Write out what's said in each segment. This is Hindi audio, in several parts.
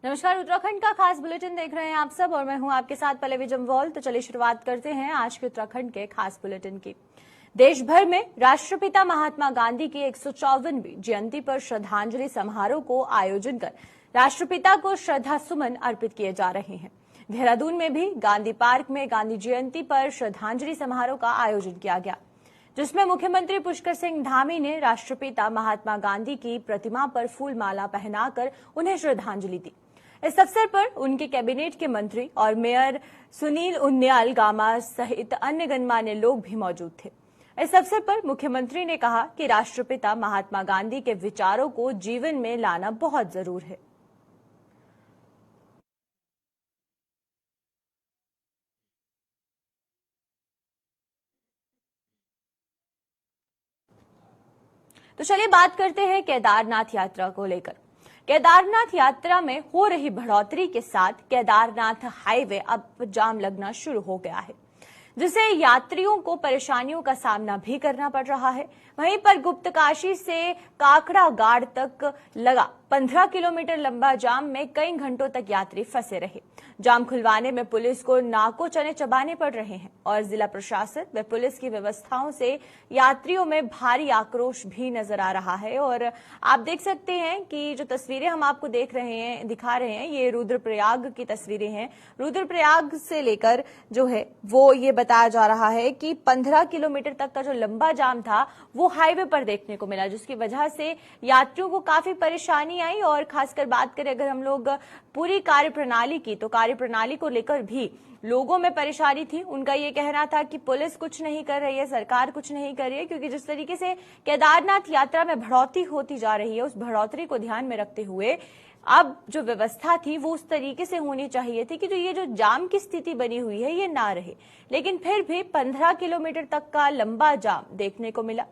नमस्कार, उत्तराखंड का खास बुलेटिन देख रहे हैं आप सब और मैं हूं आपके साथ पल्लवी जम्वाल। तो चलिए शुरुआत करते हैं आज के उत्तराखंड के खास बुलेटिन की। देश भर में राष्ट्रपिता महात्मा गांधी की 154वीं जयंती पर श्रद्धांजलि समारोह को आयोजन कर राष्ट्रपिता को श्रद्धा सुमन अर्पित किए जा रहे हैं। देहरादून में भी गांधी पार्क में गांधी जयंती पर श्रद्धांजलि समारोह का आयोजन किया गया, जिसमें मुख्यमंत्री पुष्कर सिंह धामी ने राष्ट्रपिता महात्मा गांधी की प्रतिमा पर फूल माला पहनाकर उन्हें श्रद्धांजलि दी। इस अवसर पर उनके कैबिनेट के मंत्री और मेयर सुनील उनियाल गामा सहित अन्य गणमान्य लोग भी मौजूद थे। इस अवसर पर मुख्यमंत्री ने कहा कि राष्ट्रपिता महात्मा गांधी के विचारों को जीवन में लाना बहुत जरूर है। तो चलिए बात करते हैं केदारनाथ यात्रा को लेकर। केदारनाथ यात्रा में हो रही बढ़ोतरी के साथ केदारनाथ हाईवे अब जाम लगना शुरू हो गया है, जिससे यात्रियों को परेशानियों का सामना भी करना पड़ रहा है। वहीं पर गुप्तकाशी से काकड़ा गाड़ तक लगा 15 किलोमीटर लंबा जाम में कई घंटों तक यात्री फंसे रहे। जाम खुलवाने में पुलिस को नाकों चने चबाने पड़ रहे हैं और जिला प्रशासन व पुलिस की व्यवस्थाओं से यात्रियों में भारी आक्रोश भी नजर आ रहा है। और आप देख सकते हैं कि जो तस्वीरें हम आपको दिखा रहे हैं, ये रुद्रप्रयाग की तस्वीरें हैं। रुद्रप्रयाग से लेकर जो है वो ये बताया जा रहा है कि 15 किलोमीटर तक का जो लंबा जाम था वो हाईवे पर देखने को मिला, जिसकी वजह से यात्रियों को काफी परेशानी आई। और खासकर बात करें अगर हम लोग पूरी कार्यप्रणाली की, तो कार्यप्रणाली को लेकर भी लोगों में परेशानी थी। उनका ये कहना था कि पुलिस कुछ नहीं कर रही है, सरकार कुछ नहीं कर रही है, क्योंकि जिस तरीके से केदारनाथ यात्रा में बढ़ोतरी होती जा रही है, उस बढ़ोतरी को ध्यान में रखते हुए अब जो व्यवस्था थी वो उस तरीके से होनी चाहिए थी कि ये जो जाम की स्थिति बनी हुई है ये ना रहे। लेकिन फिर भी 15 किलोमीटर तक का लंबा जाम देखने को मिला।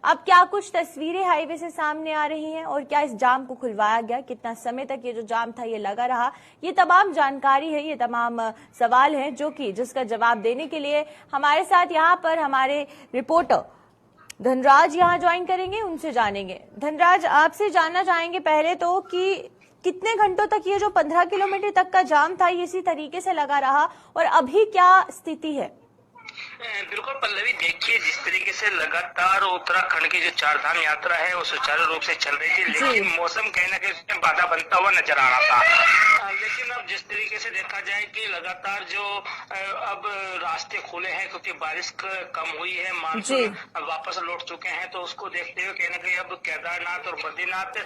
अब क्या कुछ तस्वीरें हाईवे से सामने आ रही हैं और क्या इस जाम को खुलवाया गया, कितना समय तक ये जो जाम था ये लगा रहा, ये तमाम जानकारी है, ये तमाम सवाल हैं जिसका जवाब देने के लिए हमारे साथ यहाँ पर हमारे रिपोर्टर धनराज यहाँ ज्वाइन करेंगे, उनसे जानेंगे। धनराज, आपसे जानना चाहेंगे पहले तो कि कितने घंटों तक ये जो 15 किलोमीटर तक का जाम था ये इसी तरीके से लगा रहा और अभी क्या स्थिति है? बिल्कुल पल्लवी, देखिए जिस तरीके से लगातार उत्तराखंड की जो चारधाम यात्रा है वो सुचारू रूप से चल रही थी, लेकिन मौसम कहीं ना कहीं उसमें बाधा बनता हुआ नजर आ रहा था। लेकिन अब जिस तरीके से देखा जाए कि लगातार जो अब रास्ते खुले हैं क्योंकि बारिश कम हुई है, मानसून वापस लौट चुके हैं, तो उसको देखते हुए कहीं ना कहीं अब केदारनाथ और बद्रीनाथ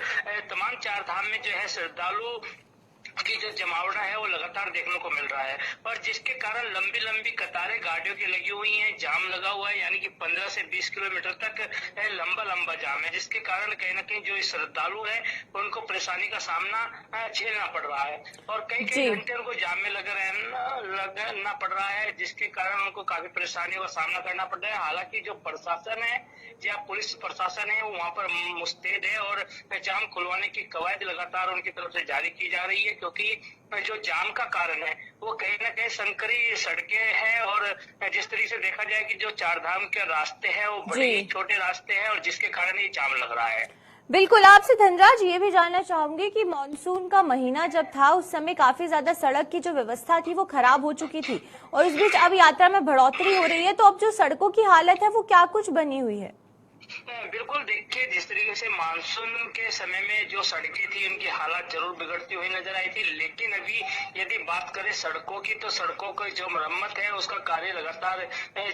तमाम चारधाम में जो है श्रद्धालु की जो जमावड़ा है वो लगातार देखने को मिल रहा है, और जिसके कारण लंबी लंबी कतारें गाड़ियों की लगी हुई हैं, जाम लगा हुआ है, यानी कि 15 से 20 किलोमीटर तक लंबा जाम है, जिसके कारण कहीं ना कहीं जो श्रद्धालु है उनको परेशानी का सामना झेलना पड़ रहा है और कई घंटे उनको जाम में लगना पड़ रहा है, जिसके कारण उनको काफी परेशानियों का सामना करना पड़ रहा है। हालांकि जो प्रशासन है या पुलिस प्रशासन है वो वहाँ पर मुस्तैद है और जाम खुलवाने की कवायद लगातार उनकी तरफ से जारी की जा रही है, क्योंकि जो जाम का कारण है वो कहीं ना कहीं संकरी सड़कें हैं और जिस तरीके से देखा जाए कि जो चारधाम के रास्ते हैं वो बड़े ही छोटे रास्ते हैं और जिसके कारण ये जाम लग रहा है। बिल्कुल, आपसे धनराज ये भी जानना चाहूंगी कि मॉनसून का महीना जब था उस समय काफी ज्यादा सड़क की जो व्यवस्था थी वो खराब हो चुकी थी और इस बीच अब यात्रा में बढ़ोतरी हो रही है, तो अब जो सड़कों की हालत है वो क्या कुछ बनी हुई है? बिल्कुल, देखिए जिस तरीके से मानसून के समय में जो सड़कें थी उनकी हालत जरूर बिगड़ती हुई नजर आई थी, लेकिन अभी यदि बात करें सड़कों की तो सड़कों की जो मरम्मत है उसका कार्य लगातार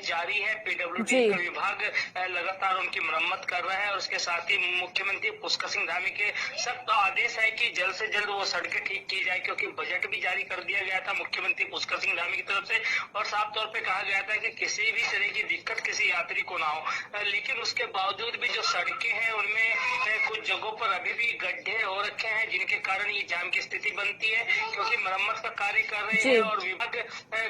जारी है। पीडब्ल्यूडी का विभाग लगातार उनकी मरम्मत कर रहा है और उसके साथ ही मुख्यमंत्री पुष्कर सिंह धामी के सख्त आदेश है कि जल्द से जल्द वो सड़कें ठीक की जाए, क्योंकि बजट भी जारी कर दिया गया था मुख्यमंत्री पुष्कर सिंह धामी की तरफ से और साफ तौर पर कहा गया था कि किसी भी तरह की दिक्कत किसी यात्री को ना हो। लेकिन उसके बावजूद भी जो सड़कें हैं उनमें कुछ जगहों पर अभी भी गड्ढे हो रखे हैं, जिनके कारण ये जाम की स्थिति बनती है, क्योंकि मरम्मत का कार्य कर रहे हैं और विभाग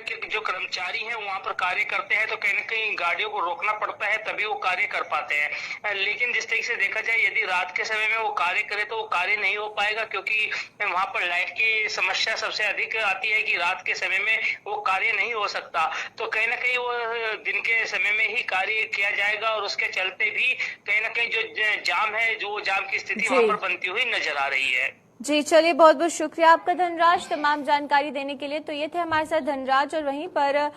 के जो कर्मचारी हैं वहाँ पर कार्य करते हैं, तो कहीं न कहीं गाड़ियों को रोकना पड़ता है तभी वो कार्य कर पाते हैं। लेकिन जिस तरीके से देखा जाए यदि रात के समय में वो कार्य करे तो वो कार्य नहीं हो पाएगा, क्योंकि वहाँ पर लाइट की समस्या सबसे अधिक आती है कि रात के समय में वो कार्य नहीं हो सकता, तो कहीं ना कहीं वो दिन के समय में ही कार्य किया जाएगा और उसके चलते भी कहीं ना कहीं जो जाम है, जो जाम की स्थिति वहाँ पर बनती हुई नजर आ रही है। जी चलिए, बहुत बहुत शुक्रिया आपका धनराज तमाम जानकारी देने के लिए। तो ये थे हमारे साथ धनराज, और वहीं पर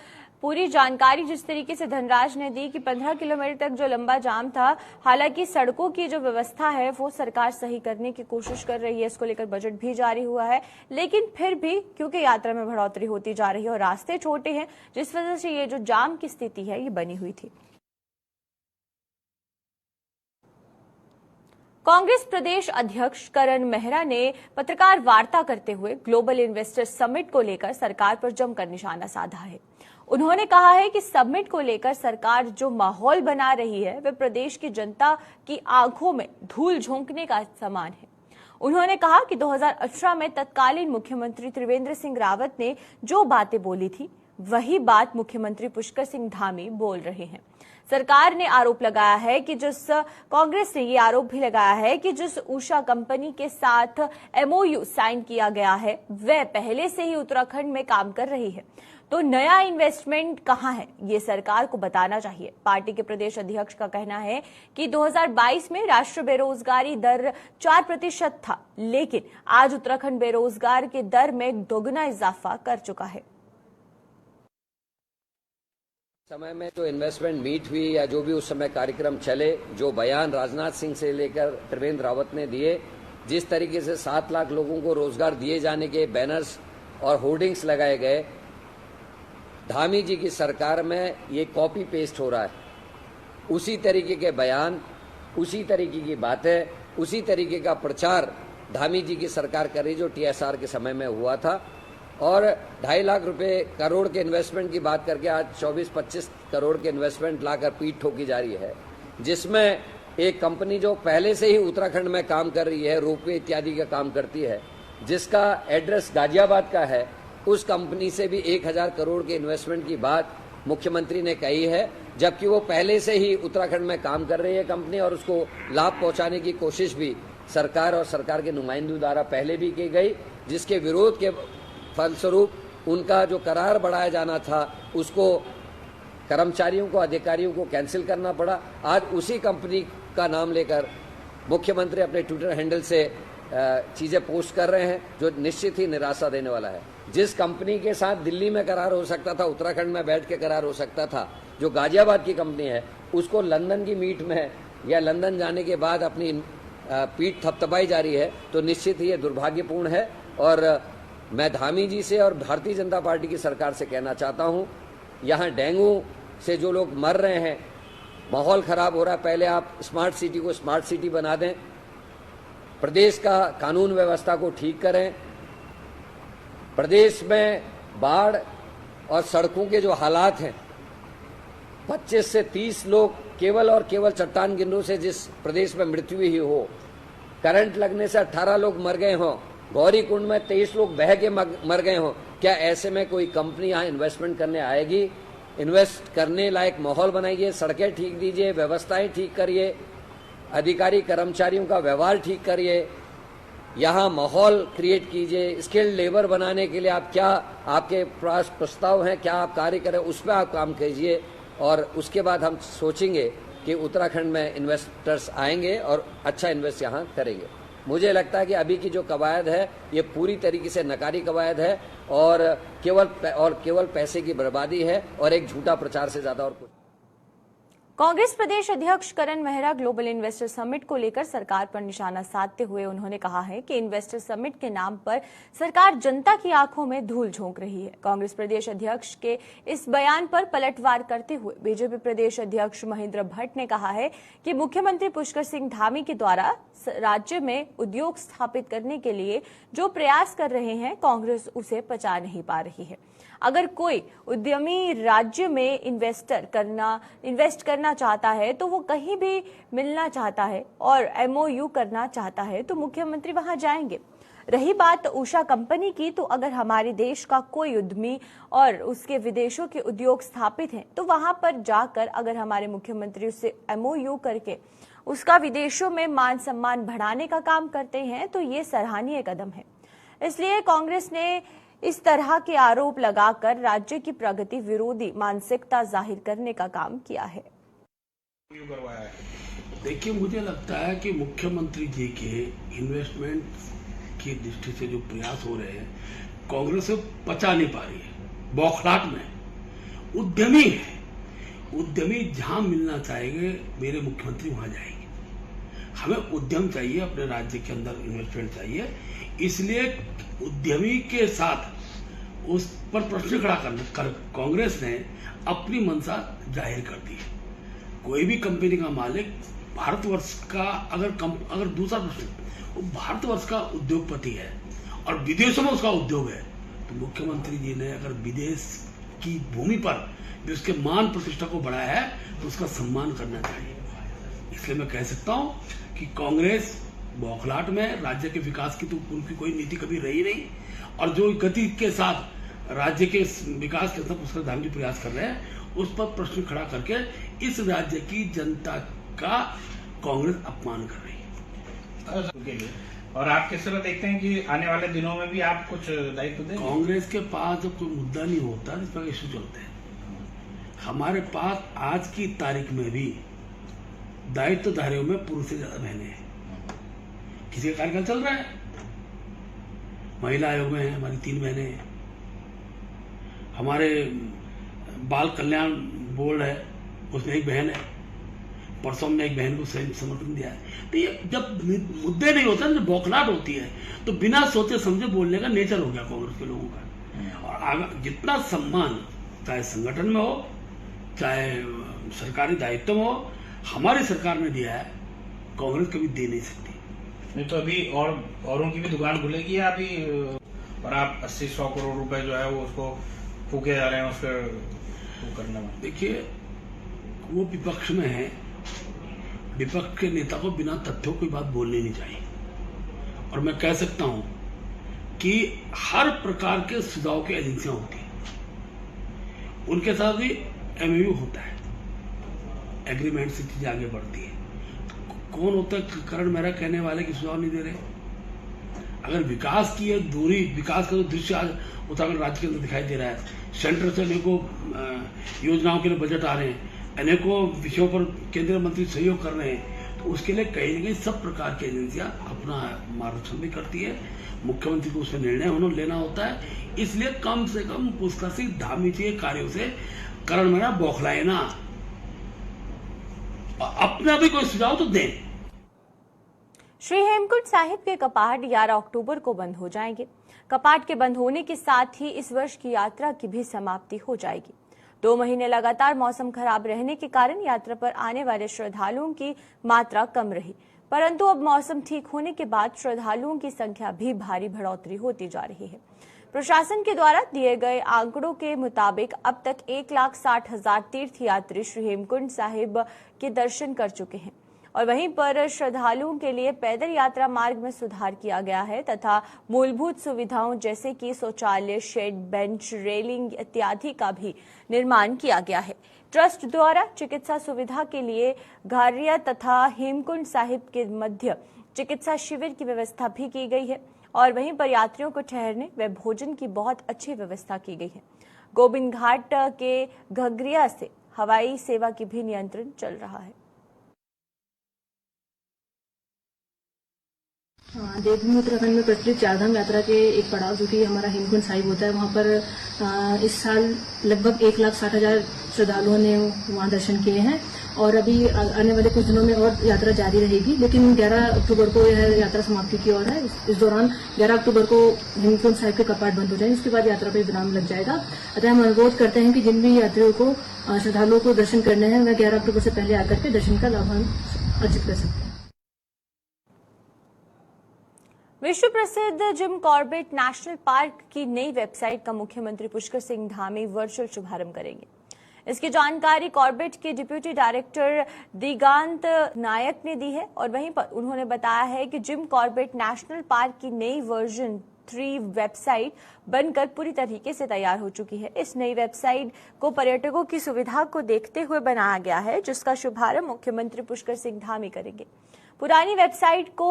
पूरी जानकारी जिस तरीके से धनराज ने दी कि 15 किलोमीटर तक जो लंबा जाम था, हालांकि सड़कों की जो व्यवस्था है वो सरकार सही करने की कोशिश कर रही है, इसको लेकर बजट भी जारी हुआ है, लेकिन फिर भी क्योंकि यात्रा में बढ़ोतरी होती जा रही है और रास्ते छोटे हैं, जिस वजह से ये जो जाम की स्थिति है ये बनी हुई थी। कांग्रेस प्रदेश अध्यक्ष करण मेहरा ने पत्रकार वार्ता करते हुए ग्लोबल इन्वेस्टर समिट को लेकर सरकार पर जमकर निशाना साधा है। उन्होंने कहा है कि समिट को लेकर सरकार जो माहौल बना रही है वह प्रदेश की जनता की आंखों में धूल झोंकने का समान है। उन्होंने कहा कि 2018 में तत्कालीन मुख्यमंत्री त्रिवेंद्र सिंह रावत ने जो बातें बोली थी वही बात मुख्यमंत्री पुष्कर सिंह धामी बोल रहे हैं। सरकार ने आरोप लगाया है कि कांग्रेस ने ये आरोप भी लगाया है कि जिस उषा कंपनी के साथ MOU साइन किया गया है वह पहले से ही उत्तराखंड में काम कर रही है, तो नया इन्वेस्टमेंट कहां है ये सरकार को बताना चाहिए। पार्टी के प्रदेश अध्यक्ष का कहना है कि 2022 में राष्ट्रीय बेरोजगारी दर 4% था, लेकिन आज उत्तराखंड बेरोजगार के दर में दोगुना इजाफा कर चुका है। समय में जो इन्वेस्टमेंट मीट हुई या जो भी उस समय कार्यक्रम चले, जो बयान राजनाथ सिंह से लेकर त्रिवेंद्र रावत ने दिए, जिस तरीके से 7 लाख लोगों को रोजगार दिए जाने के बैनर्स और होर्डिंग्स लगाए गए, धामी जी की सरकार में ये कॉपी पेस्ट हो रहा है। उसी तरीके के बयान, उसी तरीके की बातें, उसी तरीके का प्रचार धामी जी की सरकार कर रही जो TSR के समय में हुआ था। और 2.5 लाख रुपए करोड़ के इन्वेस्टमेंट की बात करके आज 24-25 करोड़ के इन्वेस्टमेंट लाकर पीठ ठोकी जा रही है, जिसमें एक कंपनी जो पहले से ही उत्तराखंड में काम कर रही है, रोपवे इत्यादि का काम करती है, जिसका एड्रेस गाजियाबाद का है, उस कंपनी से भी 1000 करोड़ के इन्वेस्टमेंट की बात मुख्यमंत्री ने कही है, जबकि वो पहले से ही उत्तराखंड में काम कर रही है कंपनी, और उसको लाभ पहुंचाने की कोशिश भी सरकार और सरकार के नुमाइंदों द्वारा पहले भी की गई, जिसके विरोध के फलस्वरूप उनका जो करार बढ़ाया जाना था उसको कर्मचारियों को, अधिकारियों को कैंसिल करना पड़ा। आज उसी कंपनी का नाम लेकर मुख्यमंत्री अपने ट्विटर हैंडल से चीजें पोस्ट कर रहे हैं, जो निश्चित ही निराशा देने वाला है। जिस कंपनी के साथ दिल्ली में करार हो सकता था, उत्तराखंड में बैठ के करार हो सकता था, जो गाजियाबाद की कंपनी है, उसको लंदन की मीट में या लंदन जाने के बाद अपनी पीठ थपथपाई जा रही है, तो निश्चित ही ये दुर्भाग्यपूर्ण है। और मैं धामी जी से और भारतीय जनता पार्टी की सरकार से कहना चाहता हूं, यहाँ डेंगू से जो लोग मर रहे हैं, माहौल खराब हो रहा है, पहले आप स्मार्ट सिटी को स्मार्ट सिटी बना दें, प्रदेश का कानून व्यवस्था को ठीक करें। प्रदेश में बाढ़ और सड़कों के जो हालात हैं, 25 से 30 लोग केवल और केवल चट्टान गिरने से जिस प्रदेश में मृत्यु ही हो, करंट लगने से 18 लोग मर गए हों, गौरी कुंड में 23 लोग बह के मर गए हों, क्या ऐसे में कोई कंपनी यहाँ इन्वेस्टमेंट करने आएगी? इन्वेस्ट करने लायक माहौल बनाइए, सड़कें ठीक दीजिए, व्यवस्थाएं ठीक करिए, अधिकारी कर्मचारियों का व्यवहार ठीक करिए, यहाँ माहौल क्रिएट कीजिए। स्किल्ड लेबर बनाने के लिए आप क्या, आपके पास प्रस्ताव हैं, क्या आप कार्य करें, उस पर आप काम कीजिए, और उसके बाद हम सोचेंगे कि उत्तराखंड में इन्वेस्टर्स आएंगे और अच्छा इन्वेस्ट यहाँ करेंगे। मुझे लगता है कि अभी की जो कवायद है ये पूरी तरीके से नकारी कवायद है, और केवल पैसे की बर्बादी है, और एक झूठा प्रचार से ज्यादा और कुछ। कांग्रेस प्रदेश अध्यक्ष करण मेहरा ग्लोबल इन्वेस्टर समिट को लेकर सरकार पर निशाना साधते हुए उन्होंने कहा है कि इन्वेस्टर समिट के नाम पर सरकार जनता की आंखों में धूल झोंक रही है। कांग्रेस प्रदेश अध्यक्ष के इस बयान पर पलटवार करते हुए बीजेपी प्रदेश अध्यक्ष महेंद्र भट्ट ने कहा है कि मुख्यमंत्री पुष्कर सिंह धामी के द्वारा राज्य में उद्योग स्थापित करने के लिए जो प्रयास कर रहे हैं, कांग्रेस उसे पचा नहीं पा रही है। अगर कोई उद्यमी राज्य में इन्वेस्ट करना चाहता है तो वो कहीं भी मिलना चाहता है और MOU करना चाहता है तो मुख्यमंत्री वहां जाएंगे। रही बात उषा कंपनी की, तो अगर हमारे देश का कोई उद्यमी और उसके विदेशों के उद्योग स्थापित हैं तो वहां पर जाकर अगर हमारे मुख्यमंत्री उससे MOU करके उसका विदेशों में मान सम्मान बढ़ाने का काम करते हैं तो ये सराहनीय कदम है। इसलिए कांग्रेस ने इस तरह के आरोप लगाकर राज्य की प्रगति विरोधी मानसिकता जाहिर करने का काम किया है। देखिए, मुझे लगता है कि मुख्यमंत्री जी के इन्वेस्टमेंट की दृष्टि से जो प्रयास हो रहे हैं, कांग्रेस से पचा नहीं पा रही है, बौखलाहट में। उद्यमी है, उद्यमी जहां मिलना चाहेंगे मेरे मुख्यमंत्री वहां जाएंगे। हमें उद्यम चाहिए, अपने राज्य के अंदर इन्वेस्टमेंट चाहिए, इसलिए उद्यमी के साथ उस पर प्रश्न खड़ा कर कांग्रेस ने अपनी मंशा जाहिर कर दी है। कोई भी कंपनी का मालिक भारतवर्ष का अगर दूसरा प्रश्न, वो भारतवर्ष का उद्योगपति है और विदेशों में उसका उद्योग है, तो मुख्यमंत्री जी ने अगर विदेश की भूमि पर भी उसके मान प्रतिष्ठा को बढ़ाया है तो उसका सम्मान करना चाहिए। इसलिए मैं कह सकता हूं कि कांग्रेस बौखलाहट में, राज्य के विकास की तो उनकी कोई नीति कभी रही नहीं, और जो गति के साथ राज्य के विकास के साथ उसका धांधली प्रयास कर रहे हैं, उस पर प्रश्न खड़ा करके इस राज्य की जनता का कांग्रेस अपमान कर रही है। और आप किस तरह देखते हैं कि आने वाले दिनों में भी आप कुछ दायित्व देंगे? कांग्रेस के पास जब कोई मुद्दा नहीं होता, इस पर इश्यू चलते हैं। हमारे पास आज की तारीख में भी दायित्वधारियों में पुरुष से ज्यादा बहनें हैं। किसी का कार्यकाल चल रहा है, महिला आयोग में है हमारी 3 बहनें हैं, हमारे बाल कल्याण बोर्ड है उसमें 1 बहन है, परसों ने 1 बहन को समर्थन दिया है। तो ये जब मुद्दे नहीं होते, जब बौखलाहट होती है, तो बिना सोचे समझे बोलने का नेचर हो गया कांग्रेस के लोगों का। और जितना सम्मान चाहे संगठन में हो, चाहे सरकारी दायित्व में हो, हमारी सरकार ने दिया है, कांग्रेस कभी दे नहीं सकती। नहीं तो अभी औरों की भी दुकान खुलेगी अभी, और आप 80-100 करोड़ रुपए जो है वो उसको फूके जा रहे हैं, उसको करने में। देखिए, वो विपक्ष में है, विपक्ष के नेता को बिना तथ्यों की बात बोलनी नहीं चाहिए। और मैं कह सकता हूं कि हर प्रकार के सुझाव की एजेंसियां होती हैं, उनके साथ भी एमओयू होता है, एग्रीमेंट से चीजें आगे बढ़ती है। कौन होता है करण मेहरा कहने वाले कि सुझाव नहीं दे रहे? अगर विकास की एक दूरी, विकास का जो दृश्य आज उत्तराखंड राज्य के अंदर दिखाई दे रहा है, सेंटर से अनेकों योजनाओं के लिए बजट आ रहे हैं, अनेकों विषयों पर केंद्रीय मंत्री सहयोग कर रहे हैं, तो उसके लिए कहीं न कहीं सब प्रकार की एजेंसियां अपना मार्गदर्शन भी करती है। मुख्यमंत्री को उसमें निर्णय लेना होता है, इसलिए कम से कम उसका से धार्मिक कार्यों से करण मेहरा बौखलाए ना, अपना भी कोई सुझाव तो दें। श्री हेमकुंड साहिब के कपाट 11 अक्टूबर को बंद हो जाएंगे। कपाट के बंद होने के साथ ही इस वर्ष की यात्रा की भी समाप्ति हो जाएगी। 2 महीने लगातार मौसम खराब रहने के कारण यात्रा पर आने वाले श्रद्धालुओं की मात्रा कम रही, परंतु अब मौसम ठीक होने के बाद श्रद्धालुओं की संख्या भी भारी बढ़ोतरी होती जा रही है। प्रशासन के द्वारा दिए गए आंकड़ों के मुताबिक अब तक 1,60,000 तीर्थयात्री श्री हेमकुंड साहिब के दर्शन कर चुके हैं, और वहीं पर श्रद्धालुओं के लिए पैदल यात्रा मार्ग में सुधार किया गया है तथा मूलभूत सुविधाओं जैसे कि शौचालय, शेड, बेंच, रेलिंग इत्यादि का भी निर्माण किया गया है। ट्रस्ट द्वारा चिकित्सा सुविधा के लिए घारिया तथा हेमकुंड साहिब के मध्य चिकित्सा शिविर की व्यवस्था भी की गई है, और वहीं पर यात्रियों को ठहरने व भोजन की बहुत अच्छी व्यवस्था की गई है। गोविंद घाट के घघरिया से हवाई सेवा की भी नियंत्रण चल रहा है। देवभूमि उत्तराखंड में प्रचलित चारधाम यात्रा के एक पड़ाव जो कि हमारा हेमकुंड साहिब होता है, वहाँ पर इस साल लगभग 1,60,000 श्रद्धालुओं ने वहाँ दर्शन किए हैं, और अभी आने वाले कुछ दिनों में और यात्रा जारी रहेगी, लेकिन 11 अक्टूबर को यह यात्रा समाप्ति की ओर है। इस दौरान 11 अक्टूबर को हेमकुंड साहिब के कपाट बंद हो जाएंगे, उसके बाद यात्रा पर विराम लग जाएगा। अतः हम अनुरोध करते हैं कि जिन भी यात्रियों को, श्रद्धालुओं को दर्शन करने हैं, वह 11 अक्टूबर से पहले आकर के दर्शन का लाभ अर्जित कर सकते हैं। विश्व प्रसिद्ध जिम कॉर्बेट नेशनल पार्क की नई वेबसाइट का मुख्यमंत्री पुष्कर सिंह धामी वर्चुअल शुभारंभ करेंगे। इसकी जानकारी कॉर्बेट के डिप्यूटी डायरेक्टर दिगांत नायक ने दी है, और वहीं पर उन्होंने बताया है कि जिम कॉर्बेट नेशनल पार्क की नई वर्जन 3 वेबसाइट बनकर पूरी तरीके से तैयार हो चुकी है। इस नई वेबसाइट को पर्यटकों की सुविधा को देखते हुए बनाया गया है, जिसका शुभारंभ मुख्यमंत्री पुष्कर सिंह धामी करेंगे। पुरानी वेबसाइट को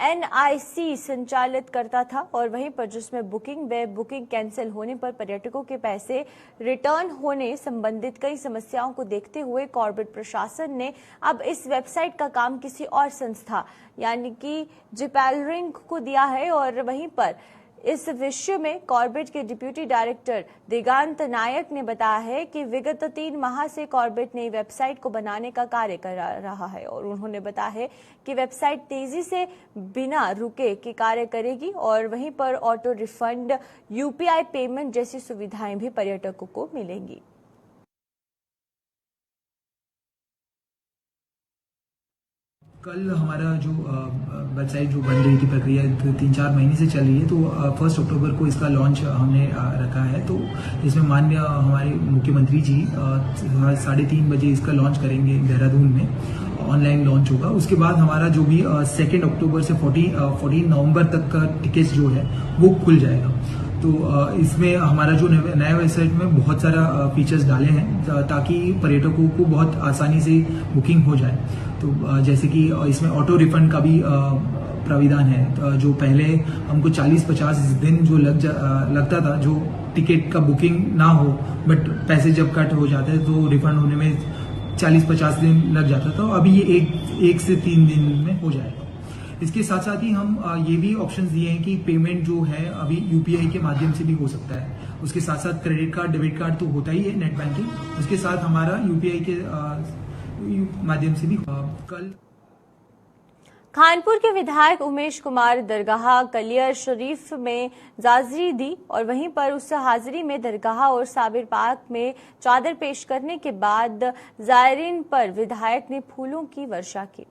NIC संचालित करता था और वहीं पर जिसमें बुकिंग कैंसिल होने पर पर्यटकों के पैसे रिटर्न होने संबंधित कई समस्याओं को देखते हुए कॉर्बेट प्रशासन ने अब इस वेबसाइट का काम किसी और संस्था यानी कि जिपैलरिंग को दिया है। और वहीं पर इस विषय में कॉर्बेट के डिप्यूटी डायरेक्टर दिगांत नायक ने बताया है कि विगत 3 माह से कॉर्बेट ने वेबसाइट को बनाने का कार्य कर रहा है और उन्होंने बताया है कि वेबसाइट तेजी से बिना रुके के कार्य करेगी और वहीं पर ऑटो रिफंड, UPI पेमेंट जैसी सुविधाएं भी पर्यटकों को मिलेंगी। कल हमारा जो वेबसाइट जो बन रही थी प्रक्रिया 3-4 महीने से चल रही है, तो 1 अक्टूबर को इसका लॉन्च हमने रखा है। तो इसमें माननीय हमारे मुख्यमंत्री जी 3:30 बजे इसका लॉन्च करेंगे, देहरादून में ऑनलाइन लॉन्च होगा। उसके बाद हमारा जो भी 2 अक्टूबर से 14 नवंबर तक का टिकट्स जो है वो खुल जाएगा। तो इसमें हमारा जो नया वेबसाइट में बहुत सारा फीचर्स डाले हैं ताकि पर्यटकों को बहुत आसानी से बुकिंग हो जाए। तो जैसे कि इसमें ऑटो रिफंड का भी प्राविधान है। जो पहले हमको 40-50 दिन जो लगता था, जो टिकट का बुकिंग ना हो बट पैसे जब कट हो जाते हैं तो रिफंड होने में 40-50 दिन लग जाता था, तो अभी ये 1 से 3 दिन में हो जाएगा। इसके साथ साथ ही हम ये भी ऑप्शंस दिए हैं कि पेमेंट जो है अभी UPI के माध्यम से भी हो सकता है। उसके साथ साथ क्रेडिट कार्ड, डेबिट कार्ड तो होता ही है, नेट बैंकिंग। उसके साथ हमारा UPI के माध्यम से भी कल। खानपुर के विधायक उमेश कुमार दरगाह कलियर शरीफ में हाजिरी दी और वहीं पर उस हाजिरी में दरगाह और साबिर पार्क में चादर पेश करने के बाद जायरीन पर विधायक ने फूलों की वर्षा की।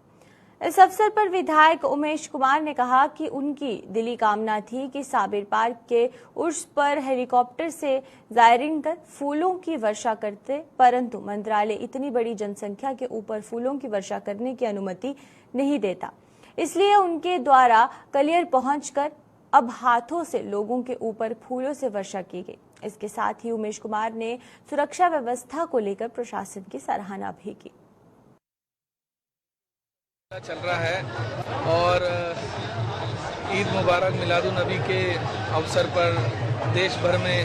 इस अवसर पर विधायक उमेश कुमार ने कहा कि उनकी दिली कामना थी कि साबिर पार्क के उर्स पर हेलीकॉप्टर से जायरीन कर फूलों की वर्षा करते, परंतु मंत्रालय इतनी बड़ी जनसंख्या के ऊपर फूलों की वर्षा करने की अनुमति नहीं देता, इसलिए उनके द्वारा कलियर पहुंचकर अब हाथों से लोगों के ऊपर फूलों से वर्षा की गई। इसके साथ ही उमेश कुमार ने सुरक्षा व्यवस्था को लेकर प्रशासन की सराहना भी की। चल रहा है और ईद मुबारक मिलादुन नबी के अवसर पर देश भर में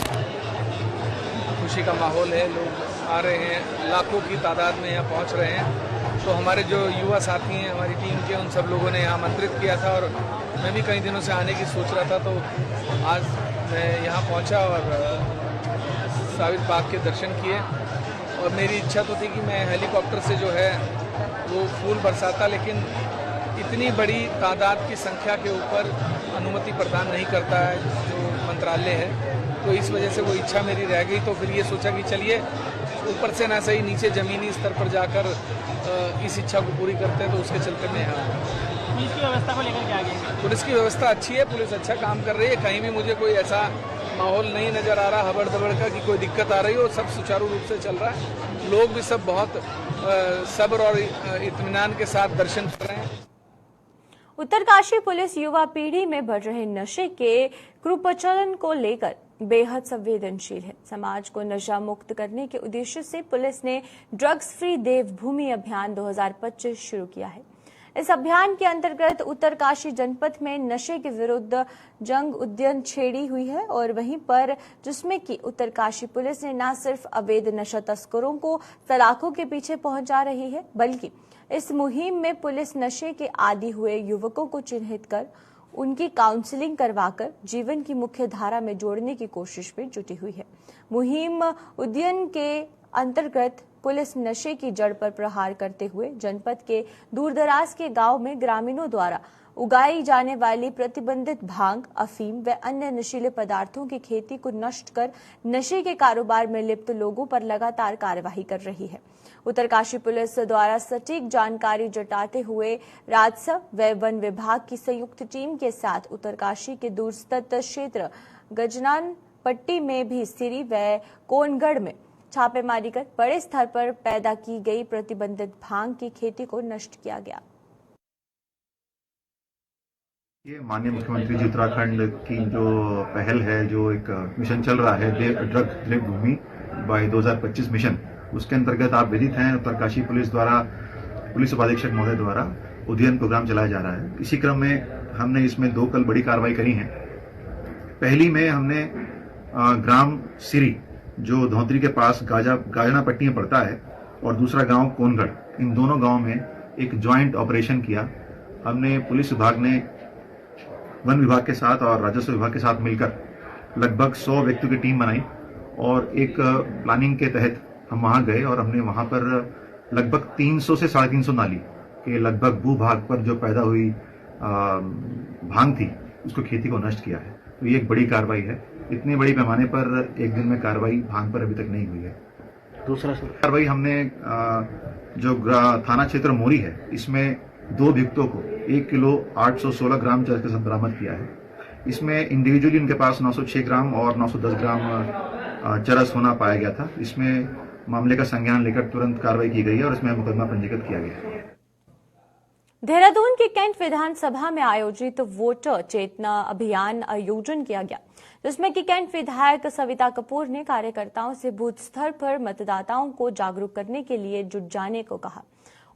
खुशी का माहौल है। लोग आ रहे हैं, लाखों की तादाद में यहाँ पहुँच रहे हैं। तो हमारे जो युवा साथी हैं हमारी टीम के, उन सब लोगों ने यहाँ आमंत्रित किया था और मैं भी कई दिनों से आने की सोच रहा था। तो आज मैं यहाँ पहुँचा और साबिर पार्क के दर्शन किए और मेरी इच्छा तो थी कि मैं हेलीकॉप्टर से जो है वो फूल बरसाता, लेकिन इतनी बड़ी तादाद की संख्या के ऊपर अनुमति प्रदान नहीं करता है जो मंत्रालय है। तो इस वजह से वो इच्छा मेरी रह गई। तो फिर ये सोचा कि चलिए ऊपर से ना सही नीचे ज़मीनी स्तर पर जाकर इस इच्छा को पूरी करते हैं। तो उसके चलते मैं यहाँ पुलिस की व्यवस्था को लेकर क्या आगे? पुलिस की व्यवस्था अच्छी है, पुलिस अच्छा काम कर रही है। कहीं भी मुझे कोई ऐसा माहौल नहीं नज़र आ रहा हबड़ दबड़ का कि कोई दिक्कत आ रही हो। सब सुचारू रूप से चल रहा है। लोग भी सब बहुत सब्र और इत्मीनान के साथ दर्शन कर रहे हैं। उत्तरकाशी पुलिस युवा पीढ़ी में बढ़ रहे नशे के कुप्रचलन को लेकर बेहद संवेदनशील है। समाज को नशा मुक्त करने के उद्देश्य से पुलिस ने ड्रग्स फ्री देवभूमि अभियान 2025 शुरू किया है। इस अभियान के अंतर्गत उत्तरकाशी जनपद में नशे के विरुद्ध जंग उद्यम छेड़ी हुई है और वहीं पर जिसमें कि उत्तरकाशी पुलिस ने न सिर्फ अवैध नशा तस्करों को सलाखों के पीछे पहुंचा रही है, बल्कि इस मुहिम में पुलिस नशे के आदी हुए युवकों को चिन्हित कर उनकी काउंसलिंग करवाकर जीवन की मुख्य धारा में जोड़ने की कोशिश में जुटी हुई है। मुहिम उद्यम के अंतर्गत पुलिस नशे की जड़ पर प्रहार करते हुए जनपद के दूरदराज के गांव में ग्रामीणों द्वारा उगाई जाने वाली प्रतिबंधित भांग, अफीम व अन्य नशीले पदार्थों की खेती को नष्ट कर नशे के कारोबार में लिप्त लोगों पर लगातार कार्यवाही कर रही है। उत्तरकाशी पुलिस द्वारा सटीक जानकारी जुटाते हुए राजस्व व वन विभाग की संयुक्त टीम के साथ उत्तरकाशी के दूरस्थ क्षेत्र गजनान पट्टी में भी सिरी व कोनगढ़ में छापेमारी कर बड़े स्तर पर पैदा की गई प्रतिबंधित भांग की खेती को नष्ट किया गया। ये माननीय मुख्यमंत्री जी उत्तराखंड की जो पहल है, जो एक मिशन चल रहा है ड्रग देवभूमि बाय 2025 मिशन, उसके अंतर्गत आप विदित हैं उत्तरकाशी पुलिस द्वारा, पुलिस उपाधीक्षक महोदय द्वारा उद्ययन प्रोग्राम चलाया जा रहा है। इसी क्रम में हमने इसमें 2 कल बड़ी कार्रवाई करी है। पहली में हमने ग्राम सिरी जो धौतरी के पास गाजना पट्टी में पड़ता है और दूसरा गांव कोनगढ़, इन दोनों गांवों में एक ज्वाइंट ऑपरेशन किया। हमने पुलिस विभाग ने वन विभाग के साथ और राजस्व विभाग के साथ मिलकर लगभग 100 व्यक्तियों की टीम बनाई और एक प्लानिंग के तहत हम वहां गए और हमने वहां पर लगभग 300 से 350 नाली के लगभग भूभाग पर जो पैदा हुई भांग थी उसको खेती को नष्ट किया है। तो ये एक बड़ी कार्रवाई है। इतने बड़ी पैमाने पर एक दिन में कार्रवाई भांग पर अभी तक नहीं हुई है। दूसरा कार्रवाई हमने जो थाना क्षेत्र मोरी है इसमें 2 अभियुक्तों को 1 किलो 816 ग्राम चरस के साथ बरामद किया है। इसमें इंडिविजुअली उनके पास 906 ग्राम और 910 ग्राम चरस होना पाया गया था। इसमें मामले का संज्ञान लेकर तुरंत कार्रवाई की गई है और इसमें मुकदमा पंजीकृत किया गया है। देहरादून के कैंट विधानसभा में आयोजित वोटर चेतना अभियान आयोजन किया गया, जिसमें कि कैंट विधायक सविता कपूर ने कार्यकर्ताओं से बूथ स्तर पर मतदाताओं को जागरूक करने के लिए जुट जाने को कहा।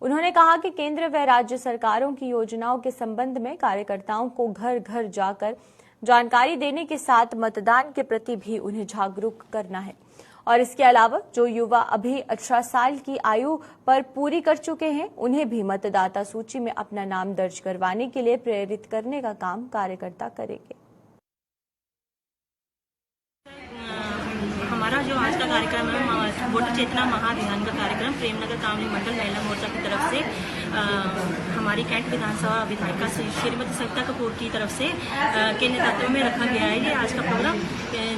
उन्होंने कहा कि केंद्र व राज्य सरकारों की योजनाओं के संबंध में कार्यकर्ताओं को घर घर जाकर जानकारी देने के साथ मतदान के प्रति भी उन्हें जागरूक करना है और इसके अलावा जो युवा अभी 18 साल की आयु पर पूरी कर चुके हैं उन्हें भी मतदाता सूची में अपना नाम दर्ज करवाने के लिए प्रेरित करने का काम कार्यकर्ता करेंगे। हमारा जो आज का कार्यक्रम है वोटर चेतना महाअभियान का कार्यक्रम प्रेमनगर कामनी मंडल महिला मोर्चा की तरफ से हमारी कैंट विधानसभा विधायिका श्रीमती सविता कपूर की तरफ से के नेतृत्व में रखा गया है। ये आज का प्रोग्राम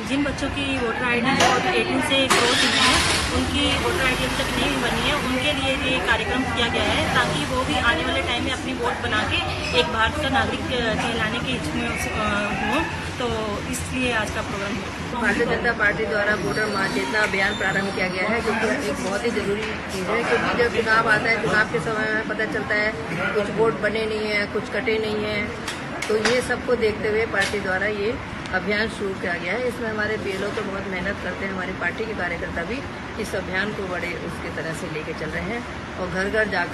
जिन बच्चों की वोटर आईडी जो 18 से क्रॉस हुई है उनकी वोटर आईडी अभी तक नहीं बनी है, उनके लिए ये कार्यक्रम किया गया है ताकि वो भी आने वाले टाइम में अपनी वोट बना के एक भारत का नागरिक कहलाने के इच्छुक हों, तो इसलिए आज का प्रोग्राम भारतीय जनता पार्टी द्वारा वोटर चेतना अभियान प्रारंभ किया गया है, जो कि एक बहुत ही जरूरी चीज़ है क्योंकि जब चुनाव आता है चुनाव के समय में पता चलता है कुछ वोट बने नहीं है, कुछ कटे नहीं है, तो ये सबको देखते हुए पार्टी द्वारा ये अभियान शुरू किया गया है। इसमें हमारे बीएलओ तो बहुत मेहनत करते हैं, हमारी पार्टी के कार्यकर्ता भी इस अभियान को बड़े उसके तरह से लेके चल रहे हैं और घर घर जाकर